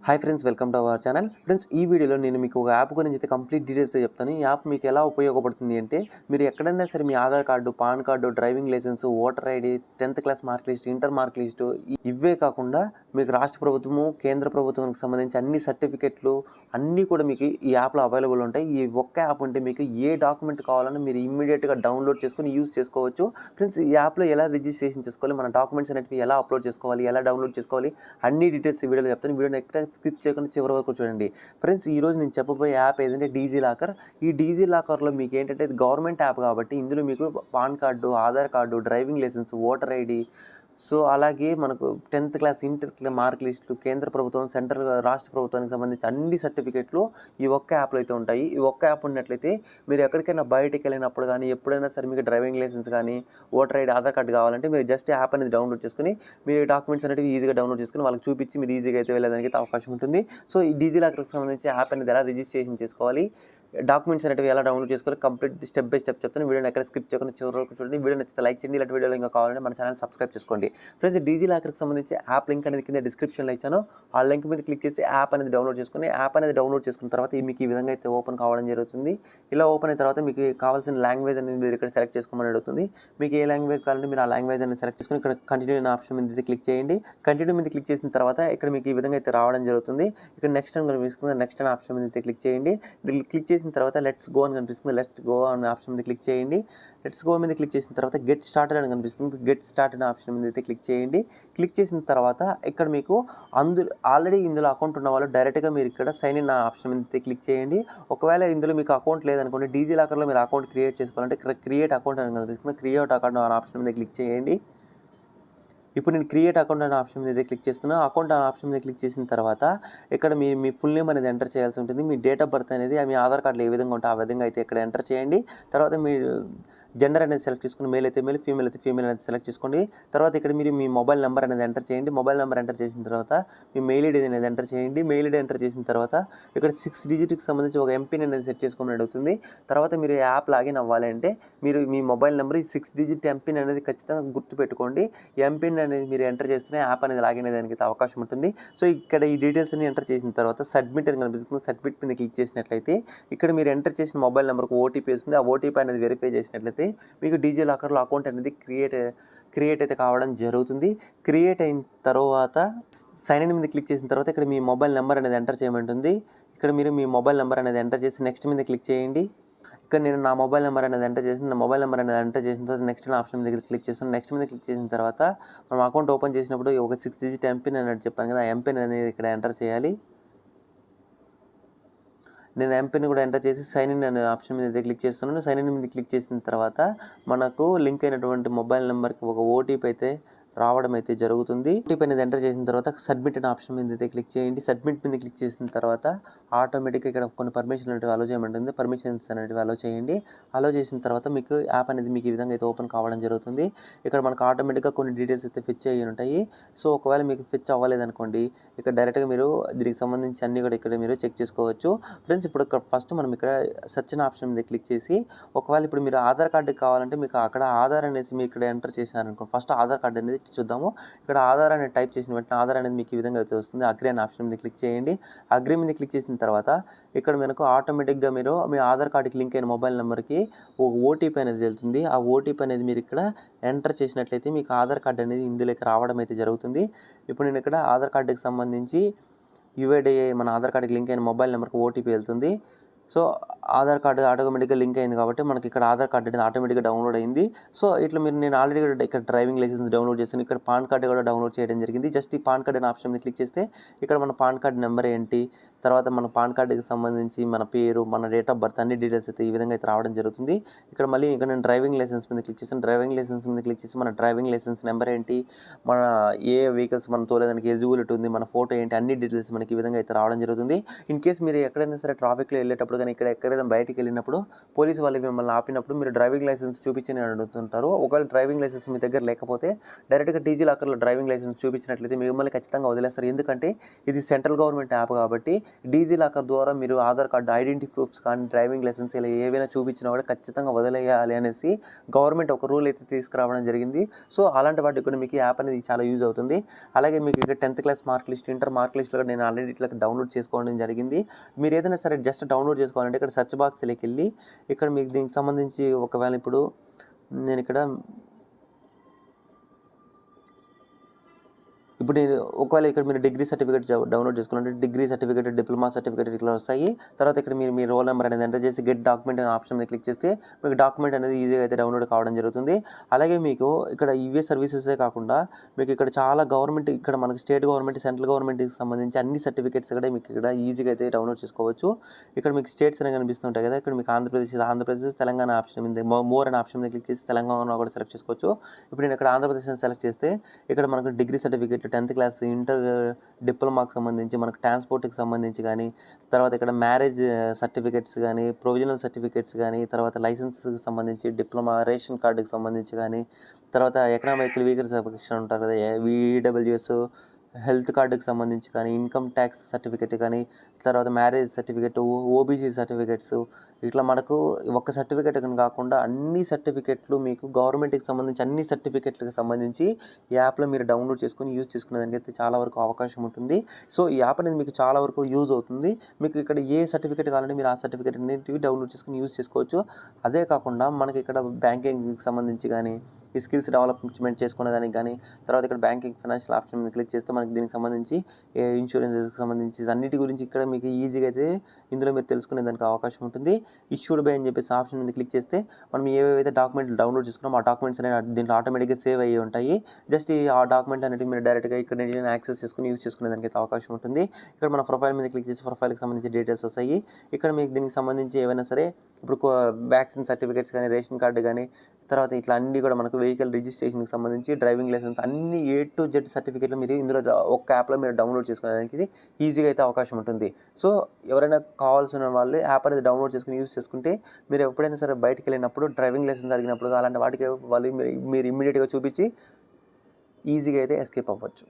Hi friends, welcome to our channel. Friends, ఈ వీడియోలో నేను మీకు ఒక యాప్ గురించి అయితే కంప్లీట్ డీటెయిల్స్ చెప్తాను. ఈ యాప్ మీకు ఎలా ఉపయోగపడుతుంది అంటే, మీరు ఎక్కడైనా సరే మీ Aadhaar card, PAN card, driving licence, voter ID, 10th class mark list, inter mark list ఇవే కాకుండా మీకు రాష్ట్ర ప్రభుత్వము, కేంద్ర ప్రభుత్వానికి సంబంధించి అన్ని సర్టిఫికెట్లు అన్నీ కూడా మీకు ఈ యాప్లో అవైలబుల్ ఉంటాయి. ఈ ఒక్క యాప్ ఉంటే మీకు ఏ డాక్యుమెంట్ కావాలన్నా మీరు ఇమ్మీడియట్గా డౌన్లోడ్ చేసుకొని యూస్ చేసుకోవచ్చు. ఫ్రెండ్స్, ఈ యాప్లో ఎలా రిజిస్ట్రేషన్ చేసుకోవాలి, మన డాక్యుమెంట్స్ అనేవి ఎలా అప్లోడ్ చేసుకోవాలి, ఎలా డౌన్లోడ్ చేసుకోవాలి, అన్ని డీటెయిల్స్ ఈ వీడియోలో చెప్తాను. వీడియోని ఎక్కడ స్కిప్ చేయకుండా చివరి వరకు చూడండి. ఫ్రెండ్స్, ఈరోజు నేను చెప్పబోయే యాప్ ఏదంటే డీజీ లాకర్. ఈ డీజీ లాకర్లో మీకు ఏంటంటే ఇది గవర్నమెంట్ యాప్ కాబట్టి ఇందులో మీకు PAN card, Aadhaar card, driving licence, voter ID, so అలాగే మనకు 10th క్లాస్, ఇంటర్ మార్క్ లిస్టులు, కేంద్ర ప్రభుత్వం, సెంట్రల్ రాష్ట్ర ప్రభుత్వానికి సంబంధించి అన్ని సర్టిఫికెట్లు ఈ ఒక్క యాప్లో అయితే ఉంటాయి. ఈ ఒక్క యాప్ ఉన్నట్లయితే మీరు ఎక్కడికైనా బయటికి వెళ్ళినప్పుడు కానీ ఎప్పుడైనా సరే మీకు డ్రైవింగ్ లైసెన్స్ కానీ, ఓటర్ ఐడి, ఆధార్ కార్డు కావాలంటే మీరు జస్ట్ యాప్ అనేది డౌన్లోడ్ చేసుకుని మీరు డాక్యుమెంట్స్ అనేవి ఈజీగా డౌన్లోడ్ చేసుకుని వాళ్ళకి చూపించి మీరు ఈజీగా అయితే వెళ్ళడానికి అయితే అవకాశం ఉంటుంది. సో ఈ డీజీ లాకర్కి సంబంధించి యాప్ అనేది ఎలా రిజిస్ట్రేషన్ చేసుకోవాలి, డాక్యుమెంట్స్ అనేవి ఎలా డౌన్లోడ్ చేసుకోవాలి, కంప్లీట్ స్టెప్ బై స్టెప్ చెప్తాను. వీడియోని ఎక్కడ స్కిప్ చేయకుండా చివరి వరకు చూడండి. వీడియో నచ్చితే లైక్ చేయండి. ఇలాంటి వీడియోలు ఇంకా కావాలంటే మన ఛానల్ సబ్స్క్రైబ్ చేసుకోండి. ఫ్రెండ్స్, డీజీ లాకర్కి సంబంధించి యాప్ లింక్ అనేది కింద డిస్క్రిప్షన్లో ఇచ్చాను. ఆ లింక్ మీద క్లిక్ చేసి యాప్ అనేది డౌన్లోడ్ చేసుకుని యాప్ అనేది డౌన్లోడ్ చేసుకున్న తర్వాత మీకు ఈ విధంగా అయితే ఓపెన్ కావడం జరుగుతుంది. ఇలా ఓపెన్ అయిన తర్వాత మీకు కావాల్సిన లాంగ్వేజ్ అనేది మీరు ఇక్కడ సెలెక్ట్ చేసుకోమని అడుగుతుంది. మీకు ఏ లాంగ్వేజ్ కావాలంటే మీరు ఆ లాంగ్వేజ్ అనేది సెలెక్ట్ చేసుకుని ఇక్కడ కంటిన్యూ అనే ఆప్షన్ మీద క్లిక్ చేయండి. కంటిన్యూ మీద క్లిక్ చేసిన తర్వాత ఇక్కడ మీకు ఈ విధంగా అయితే రావడం జరుగుతుంది. ఇక్కడ నెక్స్ట్ అని కనిపిస్తుంది. నెక్స్ట్ అనే ఆప్షన్ మీద క్లిక్ చేయండి. క్లిక్ చేసిన తర్వాత లెట్స్ గో అని కనిపిస్తుంది. లెట్స్ గో అనే ఆప్షన్ మీద క్లిక్ చేయండి. లెట్స్ గో మీద క్లిక్ చేసిన తర్వాత గెట్ స్టార్టెడ్ అని కనిపిస్తుంది. గెట్ స్టార్టెడ్ అనే ఆప్షన్ మీద అయితే క్లిక్ చేయండి. క్లిక్ చేసిన తర్వాత ఇక్కడ మీకు ఆల్రెడీ ఇందులో అకౌంట్ ఉన్న వాళ్ళు డైరెక్ట్గా మీరు ఇక్కడ సైన్ ఇన్ ఆప్షన్ మీద క్లిక్ చేయండి. ఒకవేళ ఇందులో మీకు అకౌంట్ లేదనుకోండి, డీజీ లాకర్లో మీరు అకౌంట్ క్రియేట్ చేసుకోవాలంటే ఇక్కడ క్రియేట్ అకౌంట్ అని కనిపిస్తుంది. క్రియేట్ అకౌంట్ అనే ఆప్షన్ మీద క్లిక్ చేయండి. ఇప్పుడు నేను క్రియేట్ అకౌంట్ అనే ఆప్షన్ మీద క్లిక్ చేస్తున్నాను. అకౌంట్ అనే ఆప్షన్ మీద క్లిక్ చేసిన తర్వాత ఇక్కడ మీ ఫుల్ నేమ్ అనేది ఎంటర్ చేయాల్సి ఉంటుంది. మీ డేట్ ఆఫ్ బర్త్ అనేది మీ ఆధార్ కార్డులో ఏ విధంగా ఉంటే ఆ విధంగా అయితే ఇక్కడ ఎంటర్ చేయండి. తర్వాత మీ జెండర్ అనేది సెలెక్ట్ చేసుకుని మేల్ అయితే మేల్, ఫీమేల్ అయితే ఫీమేల్ అనేది సెలెక్ట్ చేసుకోండి. తర్వాత ఇక్కడ మీరు మీ మొబైల్ నెంబర్ అనేది ఎంటర్ చేయండి. మొబైల్ నెంబర్ ఎంటర్ చేసిన తర్వాత మీ మెయిల్ ఐడి అనేది ఎంటర్ చేయండి. మెయిల్ ఐడి ఎంటర్ చేసిన తర్వాత ఇక్కడ 6 డిజిట్కి సంబంధించి ఒక ఎంపిన్ అనేది సెట్ చేసుకోమని అడుగుతుంది. తర్వాత మీరు యాప్ లాగిన్ అవ్వాలి అంటే మీరు మీ మొబైల్ నెంబర్ ఈ 6 డిజిట్ ఎంపిన్ అనేది ఖచ్చితంగా గుర్తుపెట్టుకోండి. ఎంపిన్ అనేది మీరు ఎంటర్ చేస్తేనే యాప్ అనేది లాగిన్ అయ్యేదానికి అవకాశం ఉంటుంది. సో ఇక్కడ ఈ డీటెయిల్స్ అన్ని ఎంటర్ చేసిన తర్వాత సబ్మిట్ అని కనిపిస్తుంది. సబ్మిట్ మీద క్లిక్ చేసినట్లయితే ఇక్కడ మీరు ఎంటర్ చేసిన మొబైల్ నెంబర్కి ఓటీపీ వస్తుంది. ఆ ఓటీపీ అనేది వెరిఫై చేసినట్లయితే మీకు డీజీ లాకర్లో అకౌంట్ అనేది క్రియేట్ అయితే కావడం జరుగుతుంది. క్రియేట్ అయిన తర్వాత సైన్ ఇన్ మీద క్లిక్ చేసిన తర్వాత ఇక్కడ మీ మొబైల్ నెంబర్ అనేది ఎంటర్ చేయమంటుంది. ఇక్కడ మీరు మీ మొబైల్ నెంబర్ అనేది ఎంటర్ చేసి నెక్స్ట్ మీద క్లిక్ చేయండి. ఇక్కడ నేను నా మొబైల్ నెంబర్ అనేది ఎంటర్ చేసిన తర్వాత నెక్స్ట్ ఆప్షన్ మీద క్లిక్ చేస్తాను. నెక్స్ట్ మీద క్లిక్ చేసిన తర్వాత మనం అకౌంట్ ఓపెన్ చేసినప్పుడు ఒక 6 డిజిట్ ఎంపిన్ అనేది చెప్పాను కదా, ఆ ఎంపిన్ అనేది ఇక్కడ ఎంటర్ చేయాలి. నేను ఎంపిన్ కూడా ఎంటర్ చేసి సైన్ ఇన్ అనే ఆప్షన్ మీద క్లిక్ చేస్తున్నాను. సైన్ ఇన్ మీద క్లిక్ చేసిన తర్వాత మనకు లింక్ అయినటువంటి మొబైల్ నెంబర్కి ఒక ఓటీపీ అయితే రావడం అయితే జరుగుతుంది. ఓటీపీ అనేది ఎంటర్ చేసిన తర్వాత సబ్మిట్ అనే ఆప్షన్ మీద అయితే క్లిక్ చేయండి. సబ్మిట్ మీద క్లిక్ చేసిన తర్వాత ఆటోమేటిక్గా ఇక్కడ కొన్ని పర్మిషన్ అనేవి అలో చేయమంటుంది. పర్మిషన్స్ అనేవి అలో చేయండి. అలో చేసిన తర్వాత మీకు యాప్ అనేది మీకు ఈ విధంగా అయితే ఓపెన్ కావడం జరుగుతుంది. ఇక్కడ మనకు ఆటోమేటిక్గా కొన్ని డీటెయిల్స్ అయితే ఫిచ్ అయ్యి ఉంటాయి. సో ఒకవేళ మీకు ఫిచ్ అవ్వలేదనుకోండి, ఇక్కడ డైరెక్ట్గా మీరు దీనికి సంబంధించి అన్ని కూడా ఇక్కడ మీరు చెక్ చేసుకోవచ్చు. ఫ్రెండ్స్, ఇప్పుడు ఫస్ట్ మనం ఇక్కడ సెర్చ్ అనే ఆప్షన్ మీద క్లిక్ చేసి ఒకవేళ ఇప్పుడు మీరు ఆధార్ కార్డు కావాలంటే మీకు అక్కడ ఆధార్ అనేసి మీరు ఇక్కడ ఎంటర్ చేశారనుకో, ఫస్ట్ ఆధార్ కార్డు అనేది చూద్దాము. ఇక్కడ ఆధార్ అనేది టైప్ చేసిన వెంటనే ఆధార్ అనేది మీకు ఈ విధంగా అయితే వస్తుంది. అగ్రి అనే ఆప్షన్ మీద క్లిక్ చేయండి. అగ్రి మీద క్లిక్ చేసిన తర్వాత ఇక్కడ మనకు ఆటోమేటిక్గా మీరు మీ ఆధార్ కార్డుకి లింక్ అయిన మొబైల్ నెంబర్కి ఒక ఓటీపీ అనేది వెళ్తుంది. ఆ ఓటీపీ అనేది మీరు ఇక్కడ ఎంటర్ చేసినట్లయితే మీకు ఆధార్ కార్డు అనేది ఇందులోకి రావడం అయితే జరుగుతుంది. ఇప్పుడు నేను ఇక్కడ ఆధార్ కార్డుకి సంబంధించి యూఐడిఐ మన ఆధార్ కార్డుకి లింక్ అయిన మొబైల్ నెంబర్కి ఓటీపీ వెళ్తుంది. సో ఆధార్ కార్డు ఆటోమేటిక్గా లింక్ అయింది కాబట్టి మనకి ఇక్కడ ఆధార్ కార్డు అనేది ఆటోమేటిక్గా డౌన్లోడ్ అయింది. సో ఇట్లా నేను ఆల్రెడీ ఇక్కడ డ్రైవింగ్ లైసెన్స్ డౌన్లోడ్ చేశాను. ఇక్కడ పాన్ కార్డు కూడా డౌన్లోడ్ చేయడం జరిగింది. జస్ట్ ఈ పాన్ కార్డు అనే ఆప్షన్ మీద క్లిక్ చేస్తే ఇక్కడ మన పాన్ కార్డు నెంబర్ ఏంటి, తర్వాత మన పాన్ కార్డుకి సంబంధించి మన పేరు, మన డేట్ ఆఫ్ బర్త్ అన్ని డీటెయిల్స్ అయితే ఈ విధంగా అయితే రావడం జరుగుతుంది. ఇక్కడ మళ్ళీ ఇక్కడ నేను డ్రైవింగ్ లైసెన్స్ మీద క్లిక్ చేశాను. డ్రైవింగ్ లైసెన్స్ మీద క్లిక్ చేసి మన డ్రైవింగ్ లైసెన్స్ నెంబర్ ఏంటి, మన ఏ వెహికల్స్ మనం తోలేదానికి ఎలిజిబిలిటీ ఉంది, మన ఫోటో ఏంటి, అన్ని డీటెయిల్స్ మనకి ఈ విధంగా అయితే రావడం జరుగుతుంది. ఇన్ కేస్ మీరు ఎక్కడైనా సరే ట్రాఫిక్లో వెళ్ళేటప్పుడు వెళ్ళినప్పుడు కానీ ఇక్కడ ఎక్కడైనా బయటికి వెళ్ళినప్పుడు పోలీసు వాళ్ళు మిమ్మల్ని ఆపినప్పుడు మీరు డ్రైవింగ్ లైసెన్స్ చూపించని అడుగుతుంటారు. ఒకవేళ డ్రైవింగ్ లైసెన్స్ మీ దగ్గర లేకపోతే డైరెక్ట్గా డీజీ లాకర్లో డ్రైవింగ్ లైసెన్స్ చూపించినట్లయితే మిమ్మల్ని ఖచ్చితంగా వదిలేస్తారు. ఎందుకంటే ఇది సెంట్రల్ గవర్నమెంట్ యాప్ కాబట్టి డీజీ లాకర్ ద్వారా మీరు ఆధార్ కార్డు, ఐడెంటిటీ ప్రూఫ్స్ కానీ, డ్రైవింగ్ లైసెన్స్ ఇలా ఏవైనా చూపించినా కూడా ఖచ్చితంగా వదిలేయాలి అనేసి గవర్నమెంట్ ఒక రూల్ అయితే తీసుకురావడం జరిగింది. సో అలాంటి వాటికి కూడా మీకు ఈ యాప్ అనేది చాలా యూజ్ అవుతుంది. అలాగే మీకు ఇక్కడ 10th class mark list, inter mark లిస్ట్లో నేను ఆల్రెడీ ఇట్లా డౌన్లోడ్ చేసుకోవడం జరిగింది. మీరు ఏదైనా సరే జస్ట్ డౌన్లోడ్ చేసుకోవాలంటే ఇక్కడ సెర్చ్ బాక్స్లోకి వెళ్ళి ఇక్కడ మీకు దీనికి సంబంధించి ఒకవేళ ఇప్పుడు నేను ఇక్కడ ఒకవేళ ఇక్కడ మీరు డిగ్రీ సర్టిఫికేట్ డౌన్లోడ్ చేసుకోవాలంటే డిగ్రీ సర్టిఫికేట్, డిప్లొమా సర్టిఫికేట్ ఇట్లా వస్తాయి. తర్వాత ఇక్కడ మీరు మీ రోల్ నెంబర్ అనేది ఎంటర్ చేసి గెట్ డాక్యుమెంట్ అనే ఆప్షన్ మీద క్లిక్ చేస్తే మీకు డాక్యుమెంట్ అనేది ఈజీగా అయితే డౌన్లోడ్ కావడం జరుగుతుంది. అలాగే మీకు ఇక్కడ ఇవే సర్వీసెసే కాకుండా మీకు ఇక్కడ చాలా గవర్నమెంట్, ఇక్కడ మనకి స్టేట్ గవర్నమెంట్, సెంట్రల్ గవర్నమెంట్కి సంబంధించి అన్ని సర్టిఫికేట్స్ కూడా మీకు ఇక్కడ ఈజీగా అయితే డౌన్లోడ్ చేసుకోవచ్చు. ఇక్కడ మీకు స్టేట్స్ అనేవి కనిపిస్తుంటాయి కదా, ఇక్కడ మీకు ఆంధ్రప్రదేశ్, తెలంగాణ ఆప్షన్ ఉంది. మోర్ అనే ఆప్షన్ మీద క్లిక్ చేసి తెలంగాణ కూడా సెలెక్ట్ చేసుకోవచ్చు. ఇప్పుడు నేను ఇక్కడ ఆంధ్రప్రదేశ్ సెలెక్ట్ చేస్తే ఇక్కడ మనకు degree certificate, 10th class, inter, డిప్లొమాకి సంబంధించి, మనకు ట్రాన్స్పోర్ట్కి సంబంధించి కానీ, తర్వాత ఇక్కడ మ్యారేజ్ సర్టిఫికేట్స్ కానీ, ప్రొవిజనల్ సర్టిఫికేట్స్ కానీ, తర్వాత లైసెన్స్కి సంబంధించి, డిప్లొమా, రేషన్ కార్డుకి సంబంధించి కానీ, తర్వాత ఎకనామిక్ వీకర్ సర్టిఫికేషన్ ఉంటారు కదా, VWS, హెల్త్ కార్డుకి సంబంధించి కానీ, ఇన్కమ్ ట్యాక్స్ సర్టిఫికేట్ కానీ, తర్వాత మ్యారేజ్ సర్టిఫికేట్, ఓబీసీ సర్టిఫికేట్స్, ఇట్లా మనకు ఒక సర్టిఫికేట్ అని కాకుండా అన్ని సర్టిఫికేట్లు మీకు గవర్నమెంట్కి సంబంధించి అన్ని సర్టిఫికేట్లకు సంబంధించి ఈ యాప్లో మీరు డౌన్లోడ్ చేసుకొని యూజ్ చేసుకునే దానికైతే చాలా వరకు అవకాశం ఉంటుంది. సో ఈ యాప్ అనేది మీకు చాలా వరకు యూజ్ అవుతుంది. మీకు ఇక్కడ ఏ సర్టిఫికేట్ కావాలంటే మీరు ఆ సర్టిఫికేట్ అనేటివి డౌన్లోడ్ చేసుకొని యూజ్ చేసుకోవచ్చు. అదే కాకుండా మనకి ఇక్కడ బ్యాంకింగ్కి సంబంధించి కానీ, ఈ స్కిల్స్ డెవలప్మెంట్ చేసుకునే దానికి కానీ, తర్వాత ఇక్కడ బ్యాంకింగ్ ఫైనాన్షియల్ ఆప్షన్ మీద క్లిక్ చేస్తే మనకి దీనికి సంబంధించి ఇన్సూరెన్సెస్కి సంబంధించి అన్నిటి గురించి ఇక్కడ మీకు ఈజీగా అయితే ఇందులో మీరు తెలుసుకునే దానికి అవకాశం ఉంటుంది. ఇష్యూడ్ బై అని చెప్పేసి ఆప్షన్ మీద క్లిక్ చేస్తే మనం ఏవైతే డాక్యుమెంట్లు డౌన్లోడ్ చేసుకున్నామో ఆ డాక్యుమెంట్స్ అనేవి దీంట్లో ఆటోమేటిక్గా సేవ్ అయ్యి ఉంటాయి. జస్ట్ ఆ డాక్యుమెంట్ అనేది మీరు డైరెక్ట్గా ఇక్కడ నుంచి యాక్సెస్ చేసుకుని యూజ్ చేసుకునే దానికి అయితే అవకాశం ఉంటుంది. ఇక్కడ మన ప్రొఫైల్ మీద క్లిక్ చేసి ప్రొఫైల్కి సంబంధించి డీటెయిల్స్ వస్తాయి. ఇక్కడ మీకు దీనికి సంబంధించి ఏవైనా సరే ఇప్పుడు వ్యాక్సిన్ సర్టిఫికేట్స్ కానీ, రేషన్ కార్డు కానీ, తర్వాత ఇట్లా అన్నీ కూడా మనకు వెహికల్ రిజిస్ట్రేషన్కి సంబంధించి, డ్రైవింగ్ లైసెన్స్ అన్ని A to Z సర్టిఫికేట్లు మీరు ఇందులో ఒక యాప్లో మీరు డౌన్లోడ్ చేసుకునేదానికి ఈజీగా అయితే అవకాశం ఉంటుంది. సో ఎవరైనా కావాల్సిన వాళ్ళు యాప్ అనేది డౌన్లోడ్ చేసుకుని యూజ్ చేసుకుంటే మీరు ఎప్పుడైనా సరే బయటికి వెళ్ళినప్పుడు డ్రైవింగ్ లైసెన్స్ అడిగినప్పుడు అలాంటి వాటికి వాళ్ళు మీరు ఇమ్మీడియట్గా చూపించి ఈజీగా అయితే ఎస్కేప్ అవ్వచ్చు.